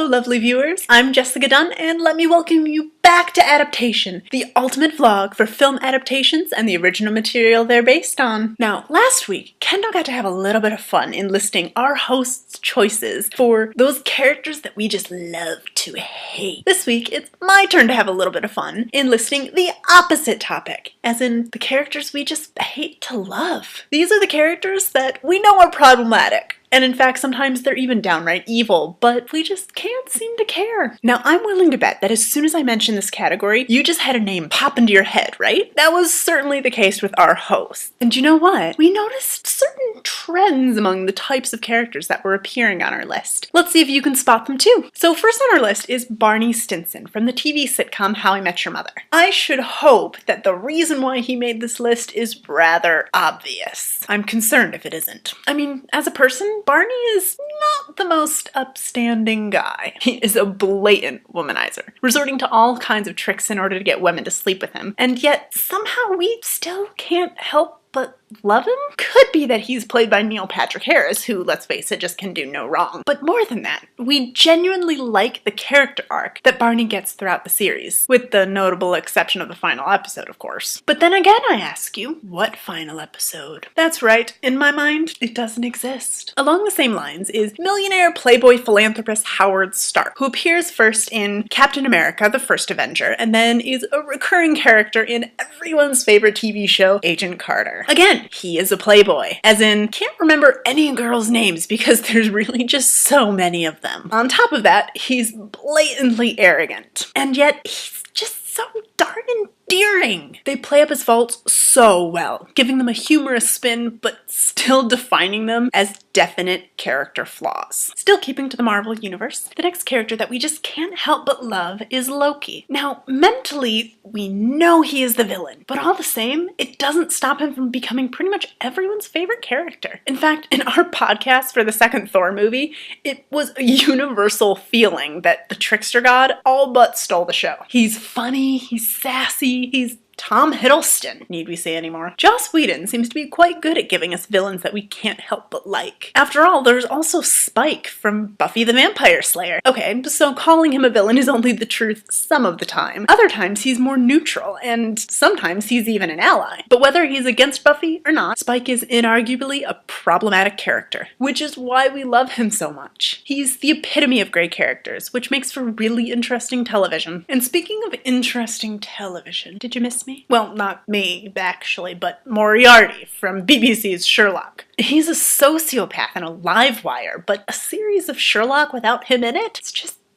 Hello, lovely viewers. I'm Jessica Dunn, and let me welcome you back to Adaptation, the ultimate vlog for film adaptations and the original material they're based on. Now, last week, Kendall got to have a little bit of fun in listing our host's choices for those characters that we just love to hate. This week, it's my turn to have a little bit of fun in listing the opposite topic, as in the characters we just hate to love. These are the characters that we know are problematic. And in fact, sometimes they're even downright evil, but we just can't seem to care. Now, I'm willing to bet that as soon as I mention this category, you just had a name pop into your head, right? That was certainly the case with our host. And you know what? We noticed certain trends among the types of characters that were appearing on our list. Let's see if you can spot them too. So first on our list is Barney Stinson from the TV sitcom How I Met Your Mother. I should hope that the reason why he made this list is rather obvious. I'm concerned if it isn't. I mean, as a person, Barney is not the most upstanding guy. He is a blatant womanizer, resorting to all kinds of tricks in order to get women to sleep with him. And yet, somehow we still can't help but love him? Could be that he's played by Neil Patrick Harris, who, let's face it, just can do no wrong. But more than that, we genuinely like the character arc that Barney gets throughout the series, with the notable exception of the final episode, of course. But then again, I ask you, what final episode? That's right, in my mind, it doesn't exist. Along the same lines is millionaire playboy philanthropist Howard Stark, who appears first in Captain America, the First Avenger, and then is a recurring character in everyone's favorite TV show, Agent Carter. Again, he is a playboy, as in, can't remember any girls' names because there's really just so many of them. On top of that, he's blatantly arrogant, and yet he's just so darn endearing. They play up his faults so well, giving them a humorous spin, but still defining them as definite character flaws. Still keeping to the Marvel universe, the next character that we just can't help but love is Loki. Now, mentally, we know he is the villain, but all the same, it doesn't stop him from becoming pretty much everyone's favorite character. In fact, in our podcast for the second Thor movie, it was a universal feeling that the trickster god all but stole the show. He's funny, he's sassy, he's Tom Hiddleston, need we say anymore? Joss Whedon seems to be quite good at giving us villains that we can't help but like. After all, there's also Spike from Buffy the Vampire Slayer. Okay, so calling him a villain is only the truth some of the time. Other times he's more neutral, and sometimes he's even an ally. But whether he's against Buffy or not, Spike is inarguably a problematic character, which is why we love him so much. He's the epitome of great characters, which makes for really interesting television. And speaking of interesting television, did you miss me? Well, not me, actually, but Moriarty from BBC's Sherlock. He's a sociopath and a live wire, but a series of Sherlock without him in it,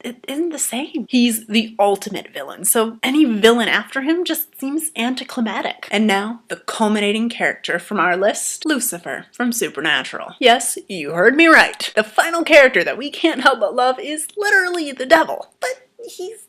it isn't the same. He's the ultimate villain, so any villain after him just seems anticlimactic. And now, the culminating character from our list, Lucifer from Supernatural. Yes, you heard me right. The final character that we can't help but love is literally the devil, but he's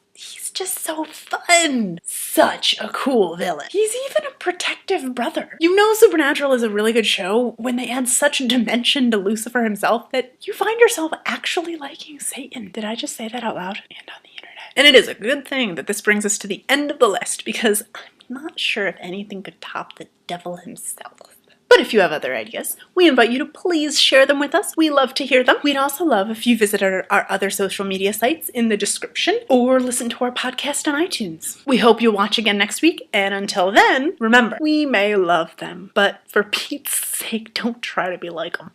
just so fun. Such a cool villain. He's even a protective brother. You know Supernatural is a really good show when they add such a dimension to Lucifer himself that you find yourself actually liking Satan. Did I just say that out loud? And on the internet. And it is a good thing that this brings us to the end of the list because I'm not sure if anything could top the devil himself. But if you have other ideas, we invite you to please share them with us. We love to hear them. We'd also love if you visited our other social media sites in the description or listen to our podcast on iTunes. We hope you'll watch again next week, and until then, remember, we may love them, but for Pete's sake, don't try to be like them.